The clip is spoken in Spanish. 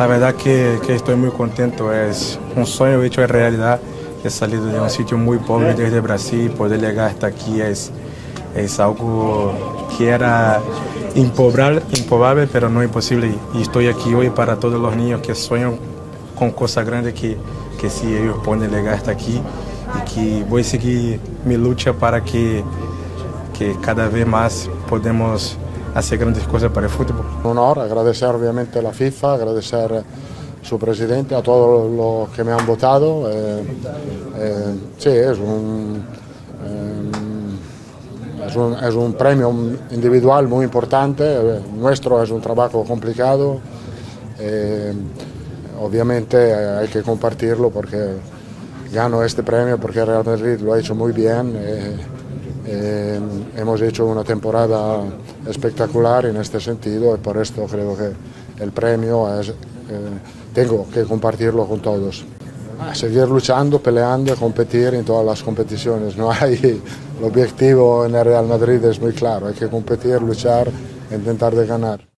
La verdad que estoy muy contento, es un sueño hecho realidad. He salido de un sitio muy pobre desde Brasil, poder llegar hasta aquí es algo que era improbable, pero no imposible. Y estoy aquí hoy para todos los niños que sueñan con cosas grandes que si ellos pueden llegar hasta aquí, y que voy a seguir mi lucha para que cada vez más podemos hacer grandes cosas para el fútbol. Un honor, agradecer obviamente a la FIFA, agradecer a su presidente, a todos los que me han votado. Sí, es un premio individual muy importante, nuestro es un trabajo complicado, obviamente hay que compartirlo porque gano este premio porque Real Madrid lo ha hecho muy bien. Hemos hecho una temporada espectacular en este sentido y por esto creo que el premio tengo que compartirlo con todos. Seguir luchando, peleando, competir en todas las competiciones. No hay, el objetivo en el Real Madrid es muy claro, hay que competir, luchar, intentar de ganar.